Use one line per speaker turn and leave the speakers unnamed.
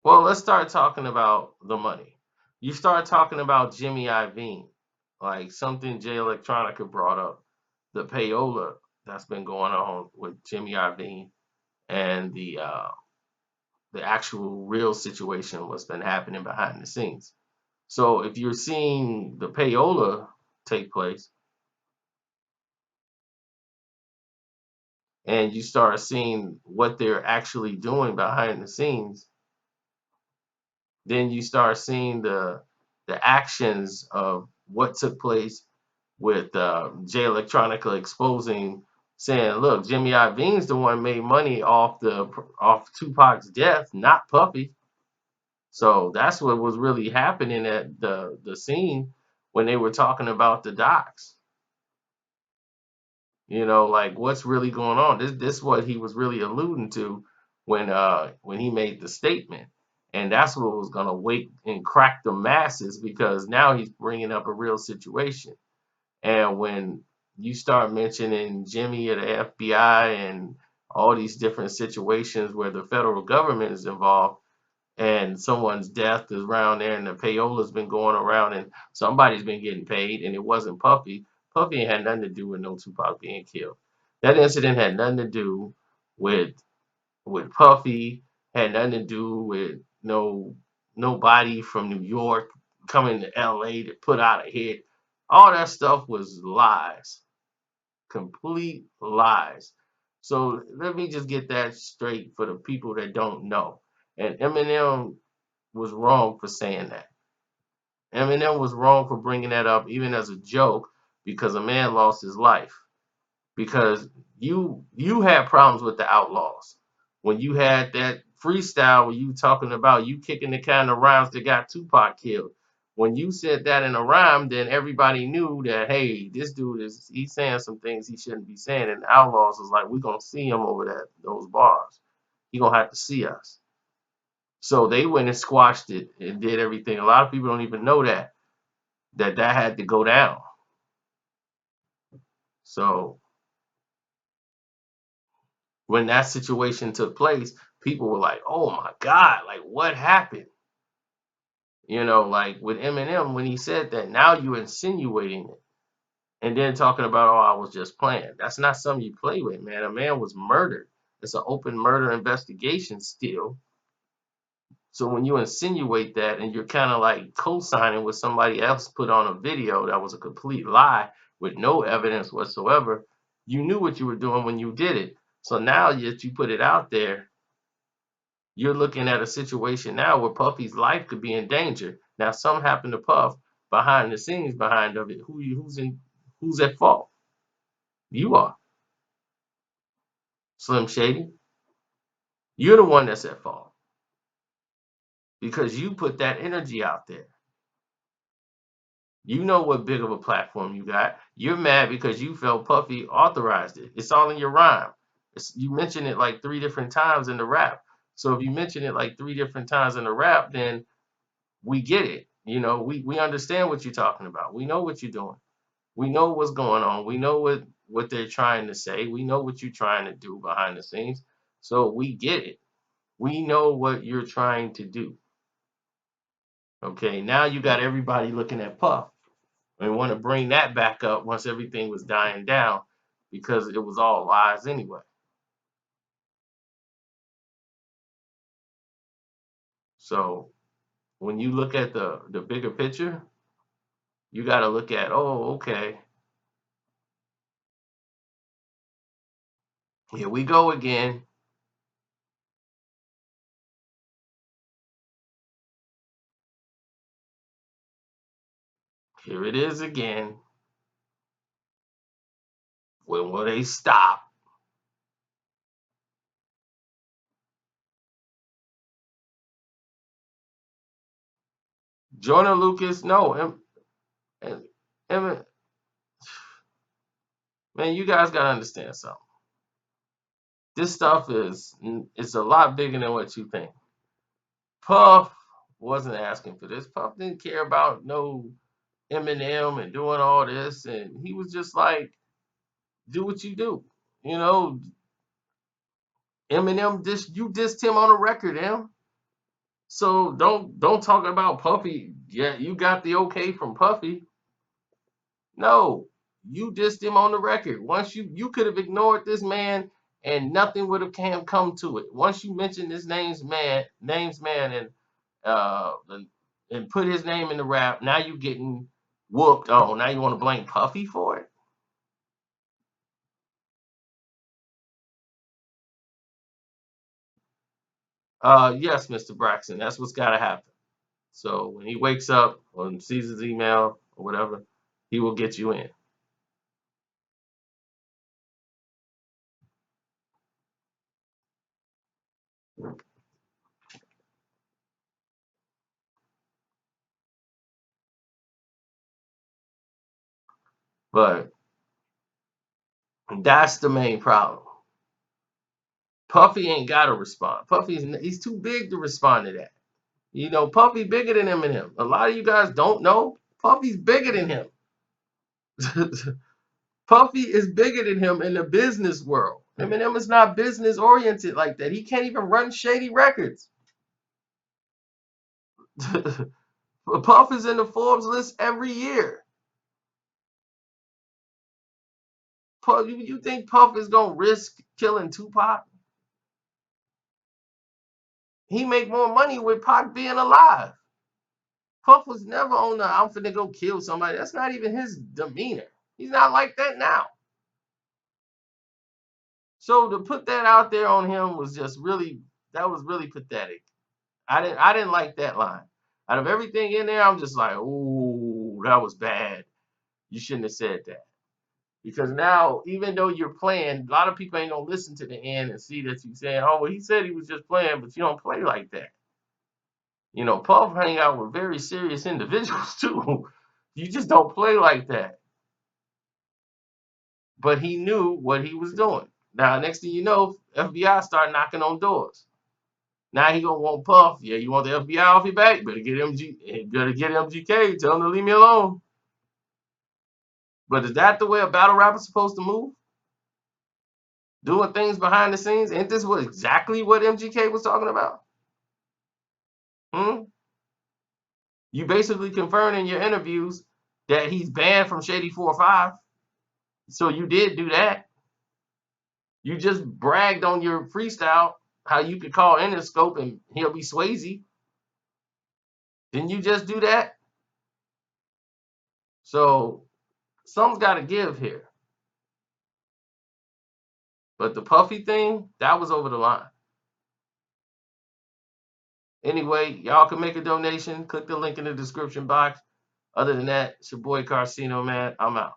Well, let's start talking about the money. You start talking about Jimmy Iovine, like something Jay Electronica brought up, the payola that's been going on with Jimmy Iovine and the actual real situation, what's been happening behind the scenes. So if you're seeing the payola take place and you start seeing what they're actually doing behind the scenes, then you start seeing the actions of what took place with Jay Electronica exposing, saying, "Look, Jimmy Iovine's the one made money off Tupac's death, not Puffy." So that's what was really happening at the scene when they were talking about the docs. Like what's really going on. This what he was really alluding to when he made the statement. And that's what was going to wake and crack the masses because now he's bringing up a real situation. And when you start mentioning Jimmy or the FBI and all these different situations where the federal government is involved and someone's death is around there and the payola's been going around and somebody's been getting paid and it wasn't Puffy. Puffy ain't had nothing to do with no Tupac being killed. That incident had nothing to do with Puffy, had nothing to do with nobody from New York coming to LA to put out a hit. All that stuff was lies, complete lies. So let me just get that straight for the people that don't know. And Eminem was wrong for saying that. Eminem was wrong for bringing that up, even as a joke, because a man lost his life. Because you had problems with the Outlaws when you had that freestyle where you talking about you kicking the kind of rhymes that got Tupac killed. When you said that in a rhyme, then everybody knew that hey, this dude he's saying some things he shouldn't be saying, and the Outlaws was like, we're gonna see him over those bars. He gonna have to see us. So they went and squashed it and did everything. A lot of people don't even know that had to go down. So when that situation took place, people were like, "Oh my God, like what happened?" Like with Eminem when he said that. Now you're insinuating it, and then talking about, "Oh, I was just playing." That's not something you play with, man. A man was murdered. It's an open murder investigation still. So when you insinuate that and you're kind of like co-signing what somebody else put on a video that was a complete lie with no evidence whatsoever, you knew what you were doing when you did it. So now that you put it out there, you're looking at a situation now where Puffy's life could be in danger. Now, something happened to Puff behind the scenes, behind of it. Who's at fault? You are, Slim Shady. You're the one that's at fault because you put that energy out there. You know what big of a platform you got. You're mad because you felt Puffy authorized it. It's all in your rhyme. You mention it like three different times in the rap. So if you mention it like three different times in the rap, then we get it. We understand what you're talking about. We know what you're doing. We know what's going on. We know what they're trying to say. We know what you're trying to do behind the scenes. So we get it. We know what you're trying to do. Okay, now you got everybody looking at Puff and want to bring that back up once everything was dying down because it was all lies anyway. So when you look at the bigger picture, you got to look at, oh, okay, here we go again. Here it is again. When will they stop? Jordan Lucas, no, and, and man, you guys gotta understand something. This stuff is it's a lot bigger than what you think. Puff wasn't asking for this. Puff didn't care about no Eminem and doing all this, and he was just like, do what you do. You know, Eminem you dissed him on a record, Em. So don't talk about Puffy. Yeah, you got the okay from Puffy. No, you dissed him on the record. Once you could have ignored this man and nothing would have come to it. Once you mentioned his names man and put his name in the rap, now you getting whooped on. Now you want to blame Puffy for it? Yes, Mr. Braxton, that's what's gotta happen. So when he wakes up or sees his email or whatever, he will get you in. But that's the main problem. Puffy ain't gotta respond. He's too big to respond to that. You know, Puffy bigger than Eminem. A lot of you guys don't know. Puffy's bigger than him. Puffy is bigger than him in the business world. Eminem is not business oriented like that. He can't even run Shady Records. Puff is in the Forbes list every year. Puff, you think Puff is gonna risk killing Tupac? He make more money with Pac being alive. Puff was never on the I'm finna go kill somebody. That's not even his demeanor. He's not like that now. So to put that out there on him was just really that was really pathetic. I didn't like that line. Out of everything in there, I'm just like, ooh, that was bad. You shouldn't have said that. Because now, even though you're playing, a lot of people ain't gonna listen to the end and see that you saying, "Oh, well, he said he was just playing," but you don't play like that. You know, Puff hang out with very serious individuals too. You just don't play like that. But he knew what he was doing. Now, next thing you know, FBI start knocking on doors. Now he gonna want Puff. Yeah, you want the FBI off your back? Better get MGK. Tell him to leave me alone. But is that the way a battle rapper's supposed to move? Doing things behind the scenes? Ain't this what exactly what MGK was talking about? Hmm? You basically confirmed in your interviews that he's banned from Shady 4-5. So you did do that. You just bragged on your freestyle how you could call Interscope and he'll be Swayze. Didn't you just do that? So something's got to give here. But the Puffy thing, that was over the line. Anyway, y'all can make a donation. Click the link in the description box. Other than that, it's your boy Carcino, man. I'm out.